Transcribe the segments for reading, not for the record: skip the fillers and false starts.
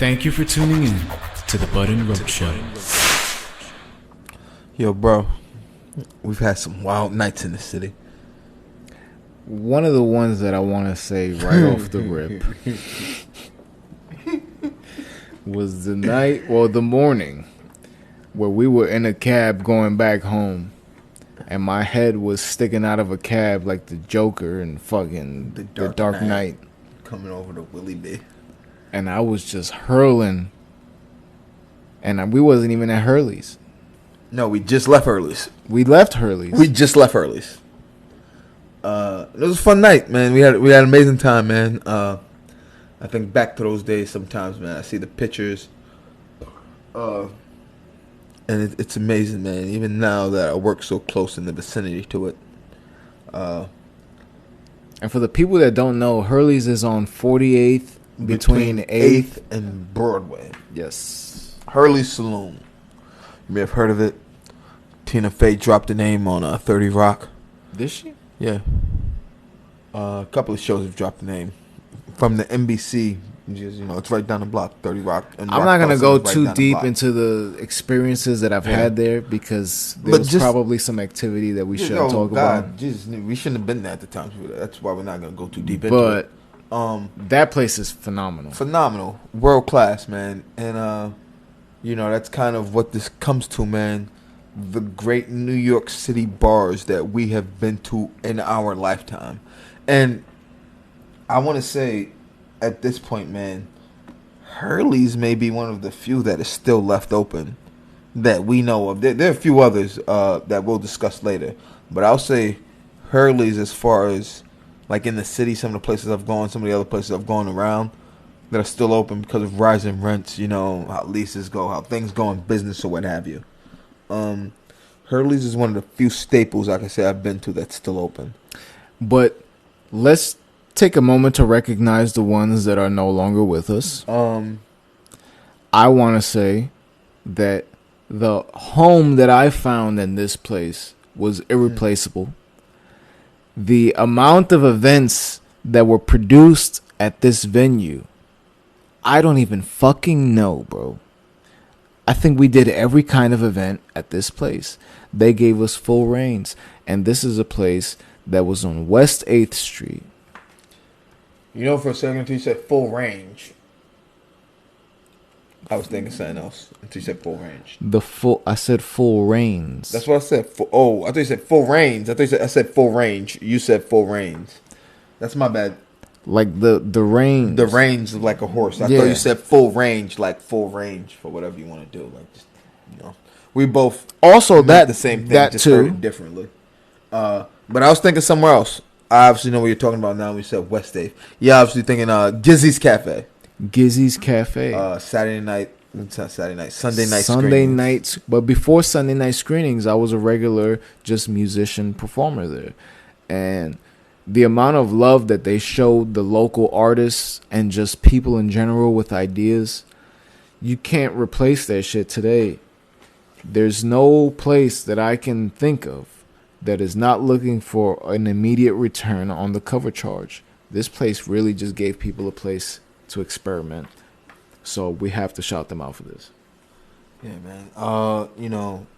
Thank you for tuning in to the B&RS Show. Yo, bro, we've had some wild nights in the city. One of the ones that I want to say right off the rip was the morning where we were in a cab going back home, and my head was sticking out of a cab like the Joker and fucking the Dark Knight coming over to Willie B. And I was just hurling, and we wasn't even at Hurley's. No, we just left Hurley's. We left Hurley's. We just left Hurley's. It was a fun night, man. We had an amazing time, man. I think back to those days sometimes, man. I see the pictures, and it's amazing, man. Even now that I work so close in the vicinity to it. And for the people that don't know, Hurley's is on 48th between 8th and Broadway. Yes. Hurley's Saloon. You may have heard of it. Tina Fey dropped the name on 30 Rock. Did she? Yeah. A couple of shows have dropped the name. From the NBC, just, it's right down the block, 30 Rock. And I'm not going to go too deep into the experiences that I've had there because there was probably some activity that we shouldn't talk about. Jesus, we shouldn't have been there at the time. That's why we're not going to go too deep into it. But that place is phenomenal. Phenomenal. World class, man. And, that's kind of what this comes to, man. The great New York City bars that we have been to in our lifetime. And I want to say, at this point, man, Hurley's may be one of the few that is still left open that we know of. There are a few others that we'll discuss later. But I'll say Hurley's, as far as, like, in the city, some of the places I've gone, some of the other places I've gone around that are still open because of rising rents, how leases go, how things go in business or what have you. Hurley's is one of the few staples I can say I've been to that's still open. But let's take a moment to recognize the ones that are no longer with us. I want to say that the home that I found in this place was irreplaceable. The amount of events that were produced at this venue, I don't even fucking know, bro. I think we did every kind of event at this place. They gave us full reins. And this is a place that was on West 8th Street. For a second until you said full range, I was thinking something else until you said full range. I said full reigns. That's what I said. I thought you said full reigns. I said full range. You said full reigns. That's my bad. Like the reins. The reins of like a horse. I thought you said full range, like full range for whatever you want to do. Like, just, we both also that the same thing, that just too heard it differently. But I was thinking somewhere else. I obviously know what you're talking about now. When we said West 8th. Yeah, obviously thinking Gizzy's Cafe. Gizzy's Cafe. Sunday night screenings. Sunday nights. But before Sunday night screenings, I was a regular just musician performer there, and the amount of love that they showed the local artists and just people in general with ideas, you can't replace that shit today. There's no place that I can think of that is not looking for an immediate return on the cover charge. This place really just gave people a place to experiment. So we have to shout them out for this. Yeah, man.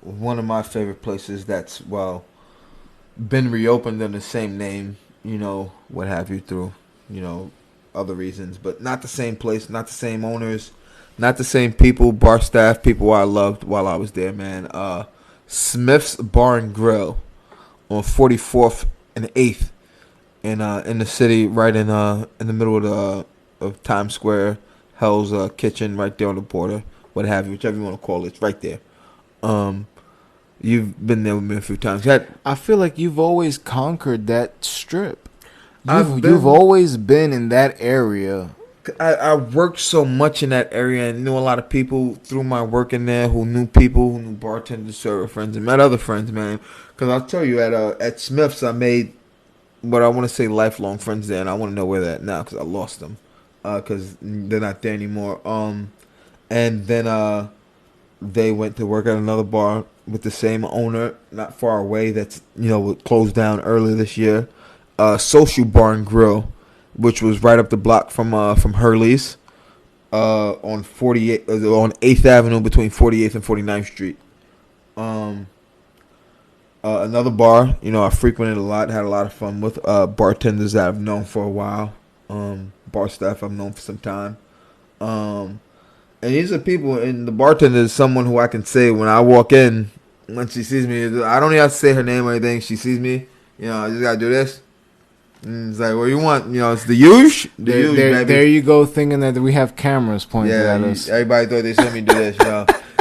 One of my favorite places that's, been reopened under the same name, what have you, through, other reasons. But not the same place, not the same owners, not the same people, bar staff, people I loved while I was there, man. Smith's Bar and Grill on 44th and 8th in the city, right in the middle of Times Square. Hell's Kitchen, right there on the border, what have you, whichever you want to call it. It's right there. You've been there with me a few times. I feel like you've always conquered that strip. You've always been in that area. I worked so much in that area and knew a lot of people through my work in there who knew people, who knew bartenders, server friends, and met other friends, man. Because I'll tell you, at Smith's, I made what I want to say lifelong friends there, and I want to know where they're at now because I lost them. Because they're not there anymore. And then they went to work at another bar with the same owner, not far away. That's closed down earlier this year. Social Bar and Grill, which was right up the block from Hurley's. on 48 on 8th Avenue between 48th and 49th Street. Another bar, I frequented a lot, had a lot of fun with bartenders that I've known for a while. Bar staff I've known for some time. And these are people, and the bartender is someone who I can say when I walk in, when she sees me, I don't even have to say her name or anything. She sees me, I just gotta do this. And it's like, what do you want? It's the huge. Baby. There you go, thinking that we have cameras pointed at us. Everybody thought they saw me do this,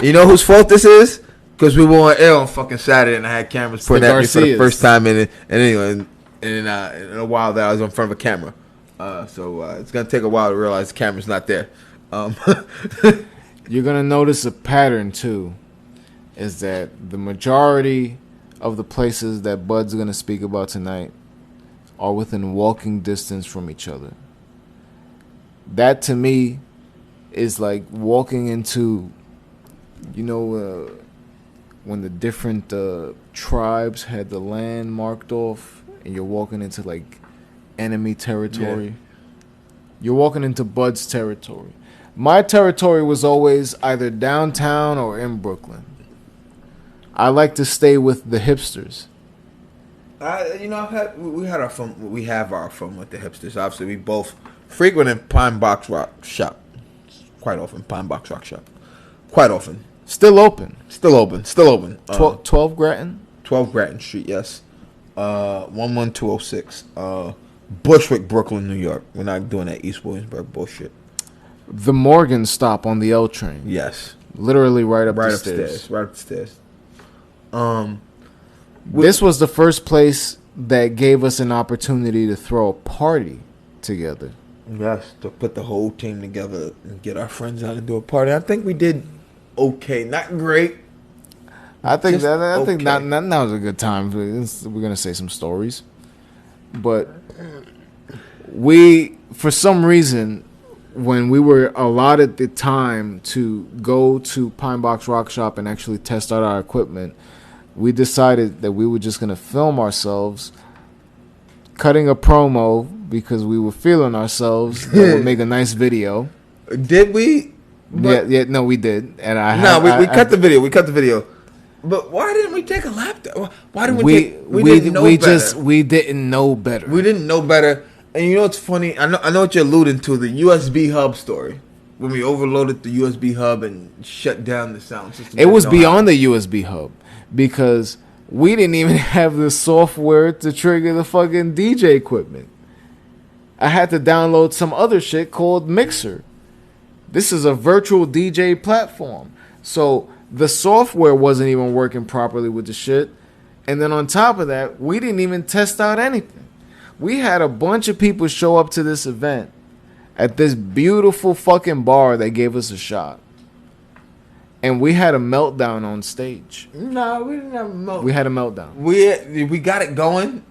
You know whose fault this is? Because we were on air on fucking Saturday, and I had cameras pointed at me for the first time in a while that I was in front of a camera. So it's gonna take a while to realize the camera's not there. You're gonna notice a pattern too, is that the majority of the places that Bud's gonna speak about tonight are within walking distance from each other. That to me is like walking into, when the different tribes had the land marked off, and you're walking into like enemy territory. Yeah. You're walking into Bud's territory. My territory was always either downtown or in Brooklyn. I like to stay with the hipsters. We had our fun. We have our fun with the hipsters. Obviously, we both frequent Pine Box Rock Shop quite often. Quite often. Still open. 12 Grattan? 12 Grattan Street, yes. 11206. Bushwick, Brooklyn, New York. We're not doing that East Williamsburg bullshit. The Morgan stop on the L train. Yes. Literally right up the stairs. Right up the stairs. This was the first place that gave us an opportunity to throw a party together. Yes, to put the whole team together and get our friends out and do a party. I think we did okay, not great. I think that was a good time. We're gonna say some stories, but for some reason, when we were allotted the time to go to Pine Box Rock Shop and actually test out our equipment, we decided that we were just going to film ourselves cutting a promo because we were feeling ourselves. That would make a nice video. Did we? No, we did. And we cut the video. We cut the video. But why didn't we take a lap? Why didn't we didn't know better. We didn't know better. We didn't know better. And you know what's funny? I know what you're alluding to, the USB hub story. When we overloaded the USB hub and shut down the sound system. It was beyond the USB hub. Because we didn't even have the software to trigger the fucking DJ equipment. I had to download some other shit called Mixer. This is a virtual DJ platform. So the software wasn't even working properly with the shit. And then on top of that, we didn't even test out anything. We had a bunch of people show up to this event at this beautiful fucking bar that gave us a shot. And we had a meltdown on stage. No, we didn't have a meltdown. We had a meltdown. We got it going.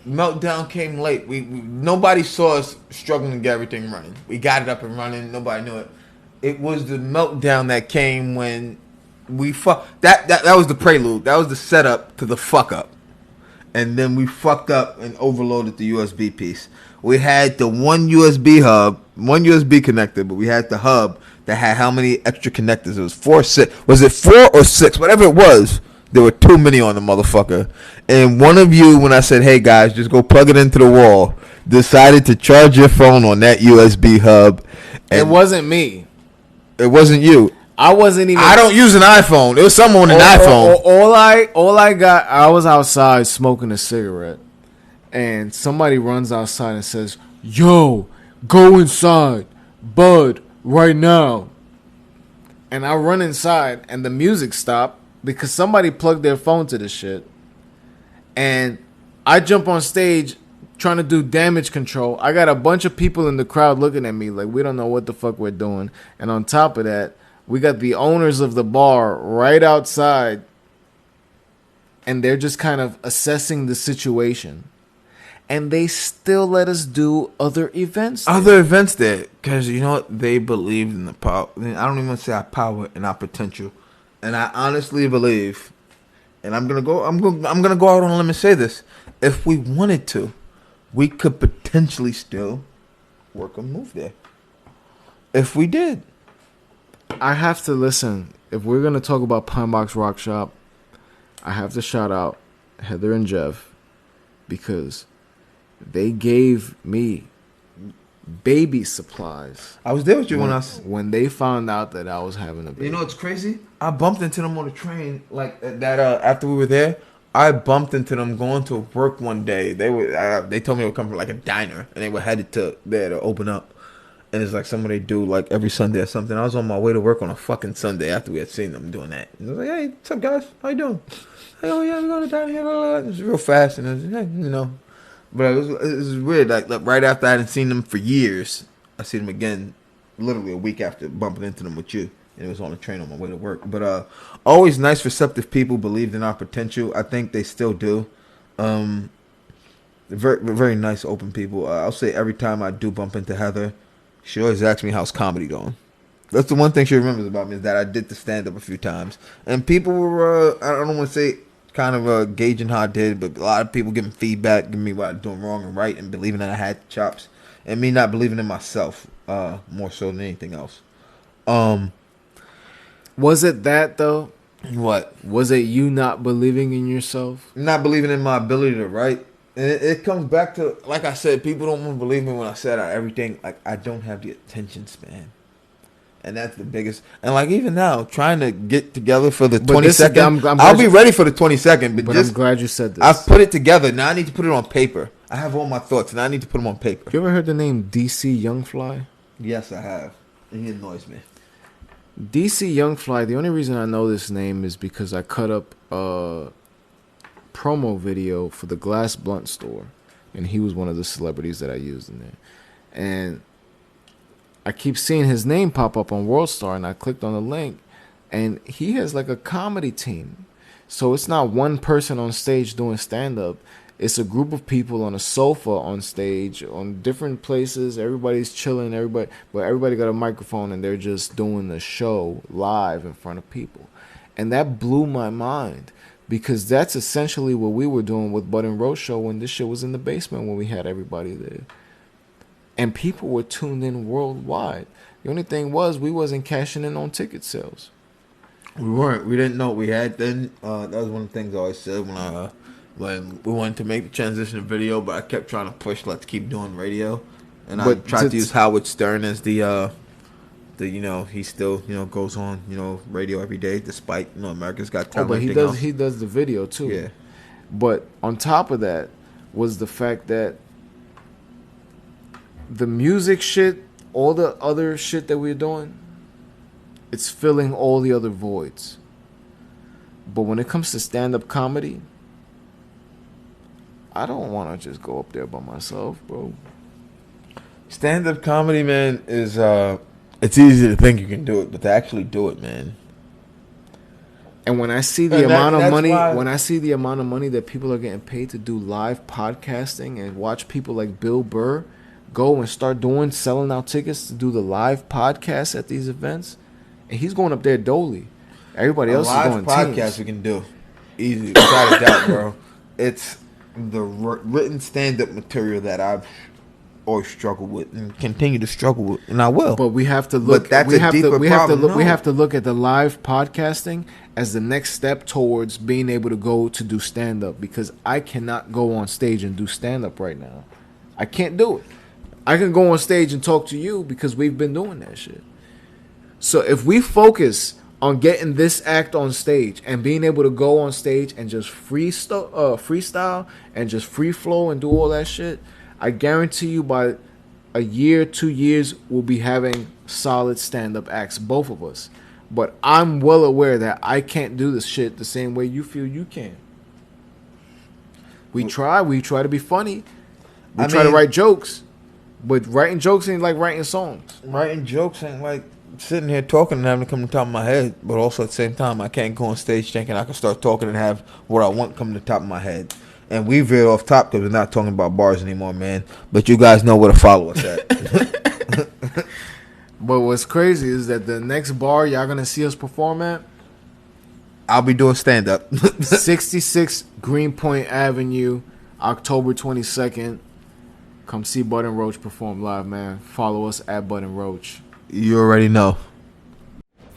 Meltdown came late. Nobody saw us struggling to get everything running. We got it up and running. Nobody knew it. It was the meltdown that came when we that was the prelude. That was the setup to the fuck up. And then we fucked up and overloaded the USB piece. We had the one USB connector, but we had the hub that had how many extra connectors? It was 4, 6. Was it 4 or 6? Whatever it was, there were too many on the motherfucker. And one of you, when I said, hey guys, just go plug it into the wall, decided to charge your phone on that USB hub. And it wasn't me. It wasn't you. I wasn't even. I don't use an iPhone. It was someone with an iPhone. All I got, I was outside smoking a cigarette. And somebody runs outside and says, yo, go inside. Bud. Right now. And I run inside and the music stopped because somebody plugged their phone to this shit. And I jump on stage trying to do damage control. I got a bunch of people in the crowd looking at me like we don't know what the fuck we're doing. And on top of that, we got the owners of the bar right outside. And they're just kind of assessing the situation. And they still let us do other events there. Because, you know what? They believed in the power. I don't even say our power and our potential. And I honestly believe, and I'm gonna go out on a limb and say this. If we wanted to, we could potentially still work a move there. If we did. I have to listen. If we're gonna talk about Pine Box Rock Shop, I have to shout out Heather and Jeff because they gave me baby supplies. I was there with you when they found out that I was having a baby. You know what's crazy? I bumped into them on the train like that. After we were there, I bumped into them going to work one day. They told me they would come from like a diner and they were headed to there to open up. And it's like something they do like every Sunday or something. I was on my way to work on a fucking Sunday after we had seen them doing that. And I was like, hey, what's up, guys? How you doing? Hey, oh, yeah, we're going to diner here. It was real fast. And it was, hey, you know. But it was weird. Like right after I hadn't seen them for years, I seen them again literally a week after bumping into them with you. And it was on the train on my way to work. But always nice, receptive people, believed in our potential. I think they still do. Very, very nice, open people. I'll say every time I do bump into Heather, she always asks me how's comedy going. That's the one thing she remembers about me is that I did the stand-up a few times. And people were, I don't want to say kind of gauging how I did, but a lot of people giving feedback, giving me what I'm doing wrong and right, and believing that I had chops. And me not believing in myself more so than anything else. Was it that, though? What? Was it you not believing in yourself? Not believing in my ability to write. And it comes back to, like I said, people don't want to believe me when I said everything. Like, I don't have the attention span. And that's the biggest. And, like, even now, trying to get together for the 22nd. I'll be ready for the 22nd. But I'm glad you said this. I've put it together. Now I need to put it on paper. I have all my thoughts, and I need to put them on paper. You ever heard the name DC Youngfly? Yes, I have. And he annoys me. DC Youngfly, the only reason I know this name is because I cut up promo video for the Glass Blunt store, and he was one of the celebrities that I used in there. And I keep seeing his name pop up on WorldStar, and I clicked on the link, and he has like a comedy team. So it's not one person on stage doing stand-up. It's a group of people on a sofa on stage, on different places. Everybody's chilling, but everybody got a microphone, and they're just doing the show live in front of people. And that blew my mind. Because that's essentially what we were doing with Bud and Roach Show when this shit was in the basement when we had everybody there. And people were tuned in worldwide. The only thing was we wasn't cashing in on ticket sales. We weren't. We didn't know what we had then. That was one of the things I always said when we wanted to make the transition to video, but I kept trying to push, let's keep doing radio. And I tried to use Howard Stern as the he still goes on radio every day despite America's Got Talent. But he does the video too. Yeah. But on top of that was the fact that the music shit, all the other shit that we're doing, it's filling all the other voids. But when it comes to stand-up comedy, I don't want to just go up there by myself, bro. Stand-up comedy, man, is it's easy to think you can do it, but to actually do it, man. And when I see the amount of money that people are getting paid to do live podcasting and watch people like Bill Burr go and start selling out tickets to do the live podcast at these events, and he's going up there dolly. Everybody else is going live podcast teams. We can do easy, without a doubt, bro. It's the written stand-up material that I've always struggled with and continue to struggle with, and I will. But we have to look. But that's a deeper problem. We have to look at the live podcasting as the next step towards being able to go to do stand up, because I cannot go on stage and do stand up right now. I can't do it. I can go on stage and talk to you because we've been doing that shit. So if we focus on getting this act on stage and being able to go on stage and just freestyle and just free flow and do all that shit, I guarantee you by a year, 2 years, we'll be having solid stand-up acts, both of us. But I'm well aware that I can't do this shit the same way you feel you can. We try to be funny. We try to write jokes. But writing jokes ain't like writing songs. Writing jokes ain't like sitting here talking and having to come to the top of my head. But also at the same time, I can't go on stage thinking I can start talking and have what I want come to the top of my head. And we veered off top because we're not talking about bars anymore, man. But you guys know where to follow us at. But what's crazy is that the next bar y'all going to see us perform at, I'll be doing stand-up. 66 Greenpoint Avenue, October 22nd. Come see Bud and Roach perform live, man. Follow us at Bud and Roach. You already know.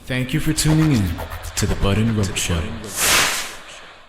Thank you for tuning in to the Bud and Roach Show.